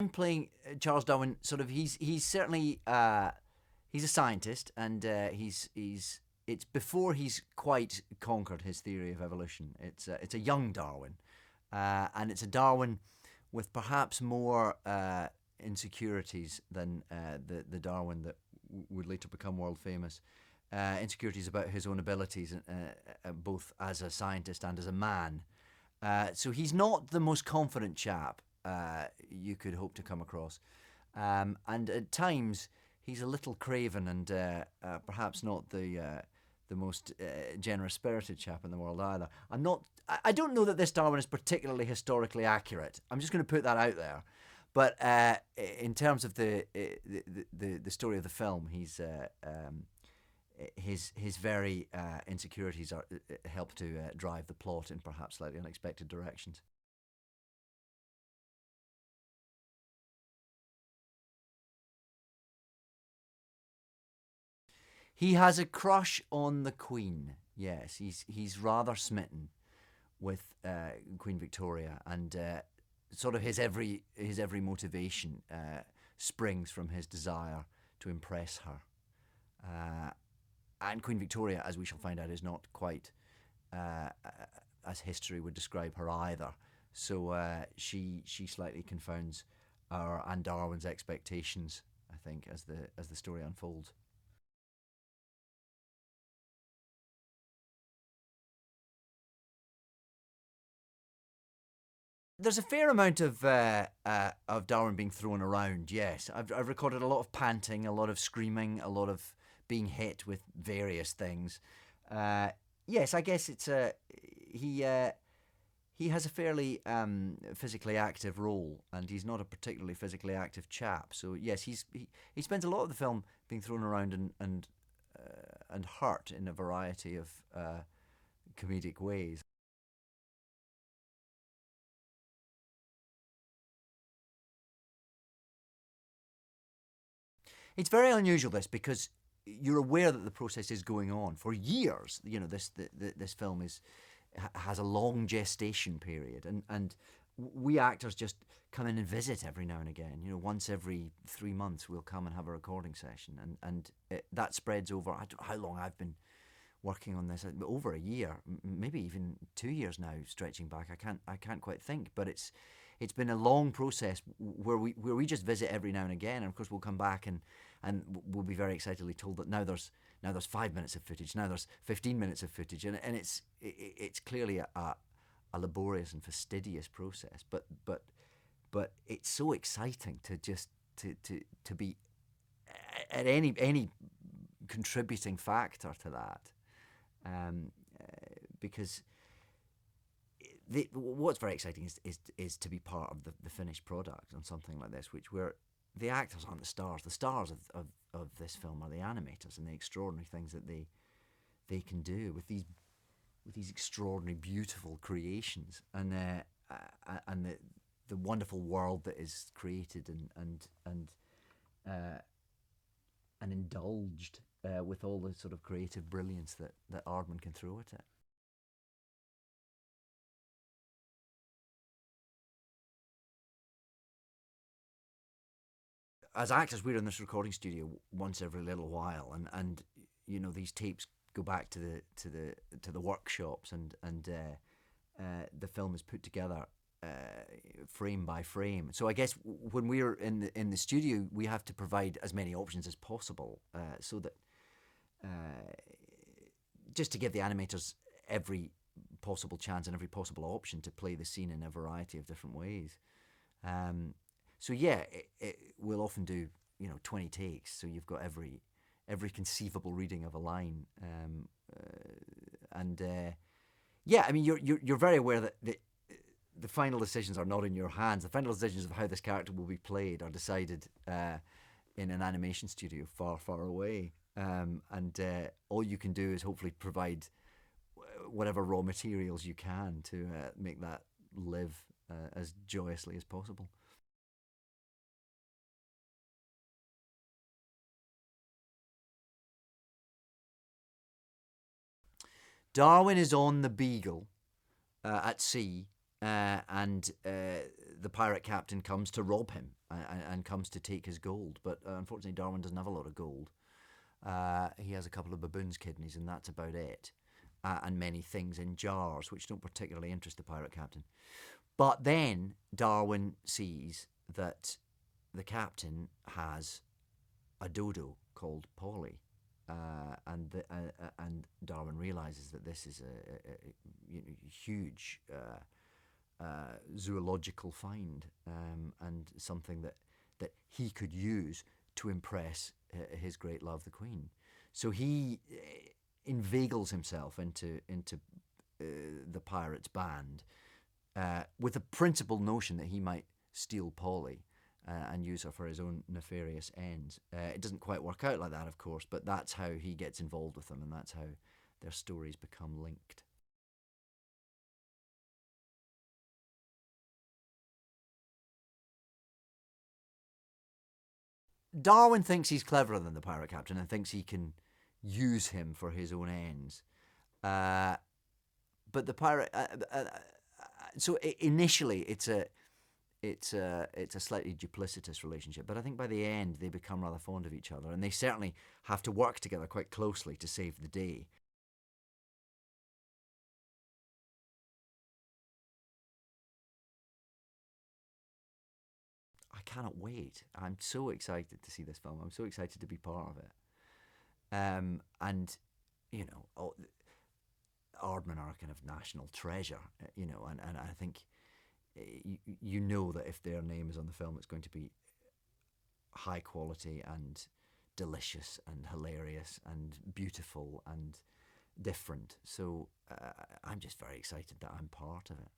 I'm playing Charles Darwin. Sort of, he's certainly he's a scientist, and he's it's before he's quite conquered his theory of evolution. It's a young Darwin, and it's a Darwin with perhaps more insecurities than the Darwin that would later become world famous. Insecurities about his own abilities, both as a scientist and as a man. So he's not the most confident chap you could hope to come across. And at times, he's a little craven and perhaps not the most generous spirited chap in the world either. I don't know that this Darwin is particularly historically accurate. I'm just going to put that out there. But in terms of the story of the film, his very insecurities help to drive the plot in perhaps slightly unexpected directions. He has a crush on the Queen. Yes, he's rather smitten with Queen Victoria, and sort of his every motivation springs from his desire to impress her. Uh, and Queen Victoria, as we shall find out, is not quite uh, as history would describe her either. So she slightly confounds our and Darwin's expectations, I think, as the story unfolds. There's a fair amount of Darwin being thrown around. Yes, I've recorded a lot of panting, a lot of screaming, a lot of being hit with various things. Uh, yes, I guess it's a he. He has a fairly physically active role, and he's not a particularly physically active chap. So yes, he spends a lot of the film being thrown around and hurt in a variety of comedic ways. It's very unusual this because you're aware that the process is going on for years. You know, this film has a long gestation period, and we actors just come in and visit every now and again. You know, once every 3 months we'll come and have a recording session, and that spreads over. I don't know how long I've been working on this, over a year, maybe even 2 years now, stretching back. I can't quite think, but it's been a long process where we just visit every now and again, and of course we'll come back and we'll be very excitedly told that now there's 5 minutes of footage, now there's 15 minutes of footage, and it's clearly a laborious and fastidious process, but it's so exciting to just to be at any contributing factor to that, um, because what's very exciting is to be part of the finished product on something like this, which where the actors aren't the stars. The stars of this film are the animators and the extraordinary things that they can do with these extraordinary, beautiful creations, and the wonderful world that is created uh, and indulged with all the sort of creative brilliance that Aardman can throw at it. As actors, we're in this recording studio once every little while, and these tapes go back to the workshops, and the film is put together frame by frame. So I guess when we're in the studio, we have to provide as many options as possible, so that uh, just to give the animators every possible chance and every possible option to play the scene in a variety of different ways. Um, so yeah, we'll often do 20 takes, so you've got every conceivable reading of a line, and yeah, I mean you're very aware that the final decisions are not in your hands. The final decisions of how this character will be played are decided in an animation studio far, far away, and all you can do is hopefully provide whatever raw materials you can to make that live as joyously as possible. Darwin is on the Beagle at sea, and the pirate captain comes to rob him and comes to take his gold. But unfortunately, Darwin doesn't have a lot of gold. He has a couple of baboon's kidneys, and that's about it. And many things in jars, which don't particularly interest the pirate captain. But then Darwin sees that the captain has a dodo called Polly, and Darwin realizes that this is a huge zoological find, and something that he could use to impress his great love, the Queen. So he inveigles himself into the pirates' band with the principal notion that he might steal Polly and use her for his own nefarious ends. It doesn't quite work out like that, of course, but that's how he gets involved with them, and that's how their stories become linked. Darwin thinks he's cleverer than the pirate captain and thinks he can use him for his own ends. But the pirate, so initially it's a slightly duplicitous relationship, but I think by the end they become rather fond of each other, and they certainly have to work together quite closely to save the day. I cannot wait. I'm so excited to see this film. I'm so excited to be part of it. And you know, Aardman are a kind of national treasure, and I think you know that if their name is on the film, it's going to be high quality and delicious and hilarious and beautiful and different. So I'm just very excited that I'm part of it.